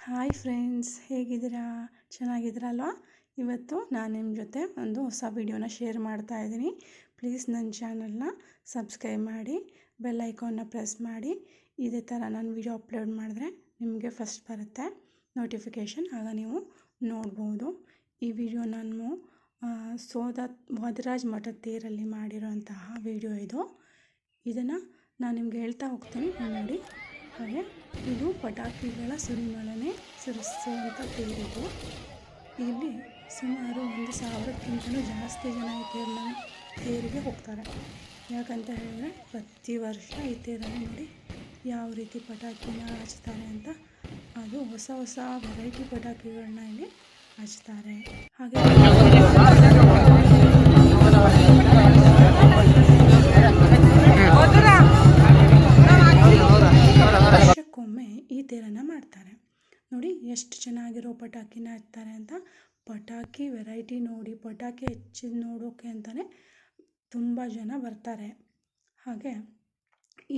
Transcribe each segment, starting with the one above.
Hi friends, ಹೇಗಿದ್ದೀರಾ? ಚೆನ್ನಾಗಿದ್ದೀರಲ್ವಾ? ಇವತ್ತು ನಾನು ನಿಮ್ಮ ಜೊತೆ ಒಂದು ಹೊಸ ವಿಡಿಯೋನ ಶೇರ್ ಮಾಡ್ತಾ ಇದ್ದೀನಿ. ಪ್ಲೀಸ್ ನನ್ನ ಚಾನಲ್ನ ಸಬ್ಸ್ಕ್ರೈಬ್ ಮಾಡಿ, ಬೆಲ್ ಐಕಾನ್ನ ಪ್ರೆಸ್ ಮಾಡಿ. ಇದೇ ಥರ ನಾನು ವಿಡಿಯೋ ಅಪ್ಲೋಡ್ ಮಾಡಿದ್ರೆ ನಿಮಗೆ ಫಸ್ಟ್ ಬರುತ್ತೆ ನೋಟಿಫಿಕೇಷನ್, ಆಗ ನೀವು ನೋಡ್ಬೋದು. ಈ ವಿಡಿಯೋ ನಾನು ವಾದಿರಾಜ ಮಠದ ತೇರಲ್ಲಿ ಮಾಡಿರೋಂತಹ ವಿಡಿಯೋ ಇದು. ಇದನ್ನು ನಾನು ನಿಮ್ಗೆ ಹೇಳ್ತಾ ಹೋಗ್ತೀನಿ, ನೋಡಿ. ಹಾಗೆ ಇದು ಪಟಾಕಿಗಳ ಸುರಿಮಳೆನೇ ಸುರಿಸುವಂಥ ತೇರಿದು. ಇಲ್ಲಿ ಸುಮಾರು 1,000ಕ್ಕಿಂತಲೂ ಜಾಸ್ತಿ ಜನ ಈ ತೇರಿಗೆ ಹೋಗ್ತಾರೆ. ಯಾಕಂತ ಹೇಳಿದ್ರೆ ಪ್ರತಿ ವರ್ಷ ಈ ತೇರಲ್ಲಿ ನೋಡಿ ಯಾವ ರೀತಿ ಪಟಾಕಿನ ಹಚ್ತಾರೆ ಅಂತ. ಅದು ಹೊಸ ಹೊಸ ವೆರೈಟಿ ಪಟಾಕಿಗಳನ್ನ ಇಲ್ಲಿ ಹಚ್ತಾರೆ. ಹಾಗೆ ವರ್ಷಕ್ಕೊಮ್ಮೆ ಈ ತೇರನ್ನು ಮಾಡ್ತಾರೆ. ನೋಡಿ ಎಷ್ಟು ಚೆನ್ನಾಗಿರೋ ಪಟಾಕಿನ ಹಚ್ತಾರೆ ಅಂತ. ಪಟಾಕಿ ವೆರೈಟಿ ನೋಡಿ, ಪಟಾಕಿ ಹಚ್ಚಿದ ನೋಡೋಕ್ಕೆ ಅಂತಲೇ ತುಂಬ ಜನ ಬರ್ತಾರೆ. ಹಾಗೆ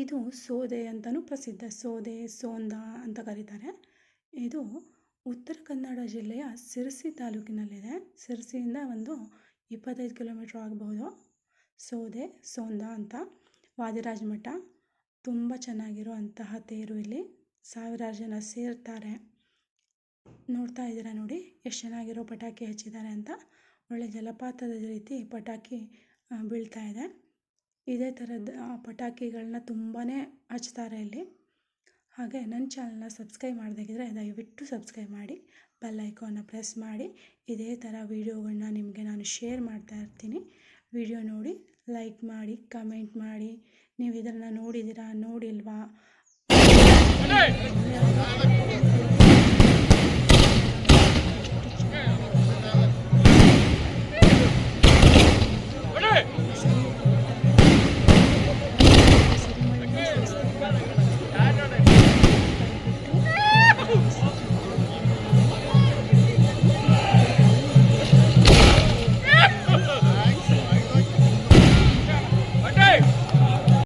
ಇದು ಸೋದೆ ಅಂತಲೂ ಪ್ರಸಿದ್ಧ. ಸೋದೆ, ಸೋಂದ ಅಂತ ಕರೀತಾರೆ. ಇದು ಉತ್ತರ ಕನ್ನಡ ಜಿಲ್ಲೆಯ ಸಿರಸಿ ತಾಲೂಕಿನಲ್ಲಿದೆ. ಸಿರಸಿಯಿಂದ ಒಂದು 25 ಕಿಲೋಮೀಟ್ರ್ ಆಗಬಹುದು. ಸೋದೆ, ಸೋಂದ ಅಂತ ವಾದಿರಾಜ ಮಠ. ತುಂಬ ಚೆನ್ನಾಗಿರೋ ಅಂತಹ ತೇರು. ಇಲ್ಲಿ ಸಾವಿರಾರು ಜನ ಸೇರ್ತಾರೆ. ನೋಡ್ತಾ ಇದ್ದೀರಾ ನೋಡಿ ಎಷ್ಟು ಚೆನ್ನಾಗಿರೋ ಪಟಾಕಿ ಹಚ್ಚಿದ್ದಾರೆ ಅಂತ. ಒಳ್ಳೆ ಜಲಪಾತದ ರೀತಿ ಪಟಾಕಿ ಬೀಳ್ತಾ ಇದೆ. ಇದೇ ಥರದ ಪಟಾಕಿಗಳನ್ನ ತುಂಬಾ ಹಚ್ತಾರೆ ಇಲ್ಲಿ. ಹಾಗೆ ನನ್ನ ಚಾನಲ್ನ ಸಬ್ಸ್ಕ್ರೈಬ್ ಮಾಡಬೇಕಿದ್ರೆ ದಯವಿಟ್ಟು ಸಬ್ಸ್ಕ್ರೈಬ್ ಮಾಡಿ, ಬೆಲ್ ಐಕಾನ್ನ ಪ್ರೆಸ್ ಮಾಡಿ. ಇದೇ ಥರ ವೀಡಿಯೋಗಳನ್ನ ನಿಮಗೆ ನಾನು ಶೇರ್ ಮಾಡ್ತಾ ಇರ್ತೀನಿ. ವಿಡಿಯೋ ನೋಡಿ ಲೈಕ್ ಮಾಡಿ, ಕಮೆಂಟ್ ಮಾಡಿ. ನೀವು ಇದನ್ನು ನೋಡಿದ್ದೀರಾ, ನೋಡಿಲ್ವಾ?